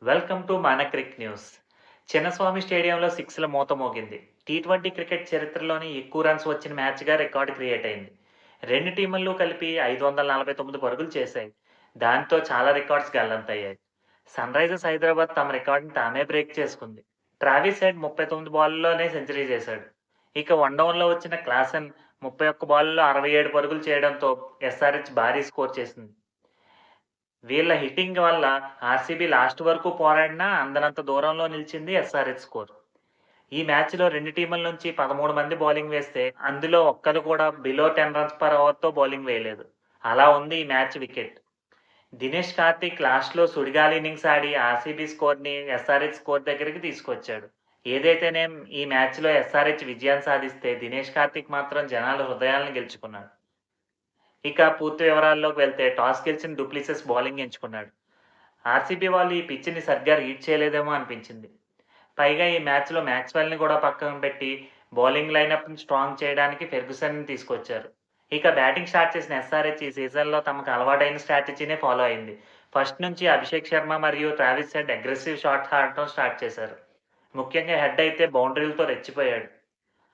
Welcome to మన Crick news. Chinnaswamy స్టేడియంలో సిక్స్ల మోత మోగింది. టీ20 క్రికెట్ చరిత్రలోనే ఎక్కువ రన్స్ వచ్చిన మ్యాచ్గా రికార్డు క్రియేట్ అయింది. రెండు టీములు కలిపి 549 పరుగులు చేశాయి. దాంతో చాలా రికార్డ్స్ గల్లంతయ్యాయి. సన్ రైజర్స్ హైదరాబాద్ తమ రికార్డుని తామే బ్రేక్ చేసుకుంది. ట్రావిస్ హెడ్ 39 బాల్లోనే సెంచరీ చేశాడు. ఇక వన్ డౌన్లో వచ్చిన క్లాసెన్ 31 బాల్లలో 67 పరుగులు చేయడంతో ఎస్ఆర్హెచ్ భారీ స్కోర్ చేసింది. వీళ్ళ హిట్టింగ్ వల్ల ఆర్సీబీ లాస్ట్ వరకు పోరాడినా అందనంత దూరంలో నిలిచింది ఎస్ఆర్హెచ్ స్కోర్. ఈ మ్యాచ్‌లో రెండు టీముల నుంచి 13 మంది బౌలింగ్ వేస్తే అందులో ఒక్కరు కూడా బిలో 10 రన్స్ పర్ ఓవర్‌తో బౌలింగ్ వేయలేదు. అలా ఉంది ఈ మ్యాచ్ వికెట్. దినేష్ కార్తీక్ లాస్ట్‌లో సుడిగాలి ఇన్నింగ్స్ ఆడి ఆర్సీబీ స్కోర్‌ని ఎస్ఆర్హెచ్ స్కోర్ దగ్గరికి తీసుకొచ్చాడు. ఏదైతేనేం ఈ మ్యాచ్‌లో ఎస్ఆర్హెచ్ విజయం సాధిస్తే దినేష్ కార్తీక్ మాత్రం జనాల హృదయాలను గెలుచుకున్నాడు. ఇక పూర్తి వివరాల్లోకి వెళ్తే టాస్ గెలిచిన డూప్లెసిస్ బౌలింగ్ ఎంచుకున్నాడు. ఆర్సీబీ వాళ్ళు ఈ పిచ్‌ని సరిగ్గా రీడ్ చేయలేదేమో అనిపించింది. పైగా ఈ మ్యాచ్‌లో మాక్స్‌వెల్‌ని కూడా పక్కన పెట్టి బౌలింగ్ లైనప్‌ని స్ట్రాంగ్ చేయడానికి ఫెర్గుసన్‌ని తీసుకొచ్చారు. ఇక బ్యాటింగ్ స్టార్ట్ చేసిన ఎస్ఆర్హెచ్ ఈ సీజన్‌లో తమకు అలవాటైన స్ట్రాటజీనే ఫాలో అయింది. ఫస్ట్ నుంచి అభిషేక్ శర్మ మరియు ట్రావిస్ హెడ్ అగ్రెసివ్ షాట్స్ ఆడటం స్టార్ట్ చేశారు. ముఖ్యంగా హెడ్ అయితే బౌండరీలతో రెచ్చిపోయాడు.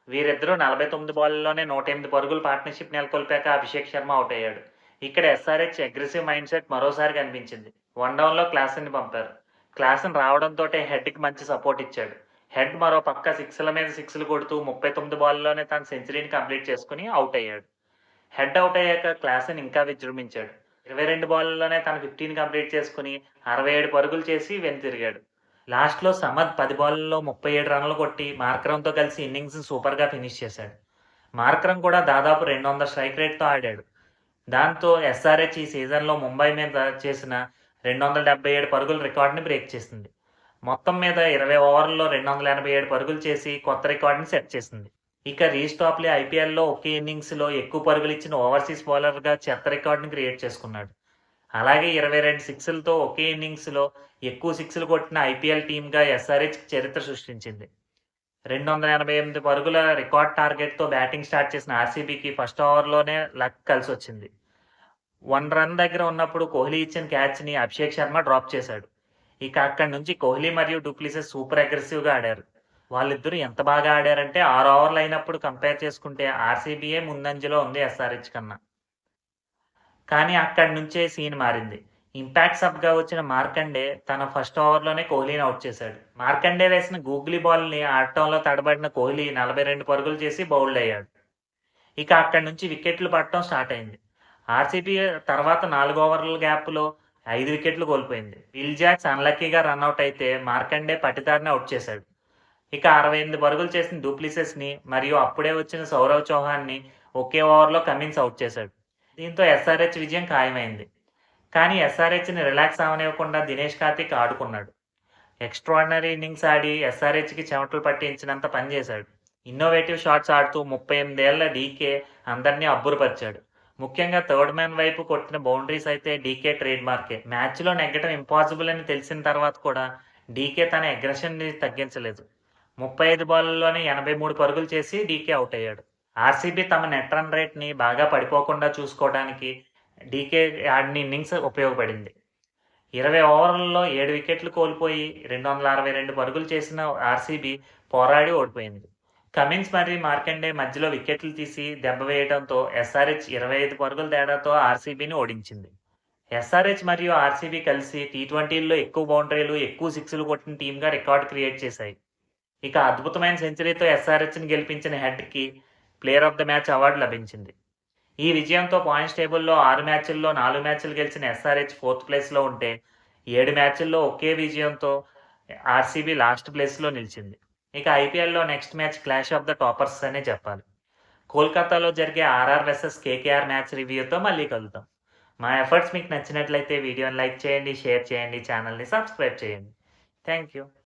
వీరిద్దరూ 49 బాల్‌ల్లోనే 108 పరుగుల పార్ట్నర్‌షిప్ నెలకొల్పాక అభిషేక్ శర్మ ఔట్ అయ్యాడు. ఇక్కడ ఎస్ఆర్హెచ్ అగ్రెసివ్ మైండ్ సెట్ మరోసారి కనిపించింది. వన్ డౌన్‌లో క్లాసెన్‌ని పంపారు. క్లాసెన్ రావడంతోటే హెడ్‌కి మంచి సపోర్ట్ ఇచ్చాడు. హెడ్ మరో పక్క సిక్స్‌ల మీద సిక్స్‌లు కొడుతూ 39 బాల్‌ల్లోనే తన సెంచరీని కంప్లీట్ చేసుకొని ఔట్ అయ్యాడు. హెడ్ ఔట్ అయ్యాక క్లాసెన్ ఇంకా విజృంభించాడు. 22 బాల్‌ల్లోనే తన 15 కంప్లీట్ చేసుకొని 67 పరుగులు చేసి వెనుతిరిగాడు. లాస్ట్‌లో సమద్ 10 బాల్లలో 37 రన్‌లు కొట్టి మార్కరంతో కలిసి ఇన్నింగ్స్‌ని సూపర్‌గా ఫినిష్ చేశాడు. మార్కరం కూడా దాదాపు 200 స్ట్రైక్ రేట్‌తో ఆడాడు. దాంతో ఎస్ఆర్హెచ్ ఈ సీజన్‌లో ముంబై మీద చేసిన 277 పరుగుల రికార్డుని బ్రేక్ చేసింది. మొత్తం మీద 20 ఓవర్లలో 287 పరుగులు చేసి కొత్త రికార్డుని సెట్ చేసింది. ఇక రీస్ టాప్లీ ఐపీఎల్‌లో ఒకే ఇన్నింగ్స్‌లో ఎక్కువ పరుగులిచ్చిన ఓవర్సీస్ బౌలర్‌గా చెత్త రికార్డుని క్రియేట్ చేసుకున్నాడు. అలాగే 22 సిక్స్‌లతో ఒకే ఇన్నింగ్స్‌లో ఎక్కువ సిక్స్‌లు కొట్టిన ఐపీఎల్ టీమ్‌గా ఎస్ఆర్హెచ్ చరిత్ర సృష్టించింది. 288 పరుగుల రికార్డ్ టార్గెట్‌తో బ్యాటింగ్ స్టార్ట్ చేసిన ఆర్సీబీకి ఫస్ట్ ఓవర్‌లోనే లక్ కలిసొచ్చింది. 1 రన్ దగ్గర ఉన్నప్పుడు కోహ్లీ ఇచ్చిన క్యాచ్‌ని అభిషేక్ శర్మ డ్రాప్ చేశాడు. ఇక అక్కడి నుంచి కోహ్లీ మరియు డూప్లెసిస్ సూపర్ అగ్రెసివ్‌గా ఆడారు. వాళ్ళిద్దరూ ఎంత బాగా ఆడారంటే 6 ఓవర్లు అయినప్పుడు కంపేర్ చేసుకుంటే ఆర్సీబీయే ముందంజలో ఉంది ఎస్ఆర్హెచ్ కన్నా. కానీ అక్కడి నుంచే సీన్ మారింది. ఇంపాక్ట్ సబ్‌గా వచ్చిన మార్కండే తన ఫస్ట్ ఓవర్‌లోనే కోహ్లీని ఔట్ చేశాడు. మార్కండే వేసిన గూగ్లీ బాల్‌ని ఆడటంలో తడబడిన కోహ్లీ 42 పరుగులు చేసి బౌల్డ్ అయ్యాడు. ఇక అక్కడి నుంచి వికెట్లు పడటం స్టార్ట్ అయింది. ఆర్సీబీ తర్వాత 4 ఓవర్ల గ్యాప్‌లో 5 వికెట్లు కోల్పోయింది. విల్ జాక్స్ అన్‌లక్కీగా రనౌట్ అయితే మార్కండే పట్టిదారిని ఔట్ చేశాడు. ఇక 68 పరుగులు చేసిన డూప్లెసిస్‌ని మరియు అప్పుడే వచ్చిన సౌరవ్ చౌహాన్‌ని ఒకే ఓవర్‌లో కమిన్స్ ఔట్ చేశాడు. దీంతో ఎస్ఆర్హెచ్ విజయం ఖాయమైంది. కానీ ఎస్ఆర్హెచ్‌ని రిలాక్స్ అవ్వనివ్వకుండా దినేష్ కార్తీక్ ఆడుకున్నాడు. ఎక్స్‌ట్రార్డినరీ ఇన్నింగ్స్ ఆడి ఎస్ఆర్హెచ్‌కి చెమటలు పట్టించినంత పని చేశాడు. ఇన్నోవేటివ్ షాట్స్ ఆడుతూ 38 ఏళ్ల డీకే అందరినీ అబ్బురపరిచాడు. ముఖ్యంగా థర్డ్ మ్యాన్ వైపు కొట్టిన బౌండరీస్ అయితే డీకే ట్రేడ్ మార్కే. మ్యాచ్‌లో నెగ్గడం ఇంపాసిబుల్ అని తెలిసిన తర్వాత కూడా డీకే తన అగ్రెషన్‌ని తగ్గించలేదు. 35 బాల్‌ల్లోనే 83 పరుగులు చేసి డీకే ఔట్ అయ్యాడు. ఆర్సీబీ తమ నెట్ రన్ రేట్‌ని బాగా పడిపోకుండా చూసుకోవడానికి డీకే ఆడిన ఇన్నింగ్స్ ఉపయోగపడింది. 20 ఓవర్లలో 7 వికెట్లు కోల్పోయి 262 పరుగులు చేసిన ఆర్సీబీ పోరాడి ఓడిపోయింది. కమిన్స్ మరియు మార్కండే మధ్యలో వికెట్లు తీసి దెబ్బ వేయడంతో ఎస్ఆర్హెచ్ 25 పరుగుల తేడాతో ఆర్సీబీని ఓడించింది. ఎస్ఆర్హెచ్ మరియు ఆర్సీబీ కలిసి టీ20ల్లో ఎక్కువ బౌండరీలు, ఎక్కువ సిక్స్‌లు కొట్టిన టీమ్‌గా రికార్డ్ క్రియేట్ చేశాయి. ఇక అద్భుతమైన సెంచరీతో ఎస్ఆర్హెచ్‌ని గెలిపించిన హెడ్‌కి player of the match award లభించింది. ఈ విజయంతో పాయింట్స్ టేబుల్‌లో 6 మ్యాచ్‌ల్లో 4 మ్యాచ్‌లు గెలిచిన ఎస్ఆర్హెచ్ ఫోర్త్ ప్లేస్‌లో ఉంటే, 7 మ్యాచ్‌ల్లో ఒకే విజయంతో ఆర్సీబీ లాస్ట్ ప్లేస్‌లో నిలిచింది. ఇక ఐపీఎల్‌లో next match clash of the toppers అనే చెప్పాలి. కోల్కతాలో జరిగే ఆర్ఆర్ వర్సెస్ కేకేఆర్ మ్యాచ్ రివ్యూతో మళ్ళీ కలుద్దాం. మా ఎఫర్ట్స్ మీకు నచ్చినట్లయితే వీడియోని లైక్ చేయండి, షేర్ చేయండి, ఛానల్‌ని సబ్స్క్రైబ్ చేయండి. Thank you.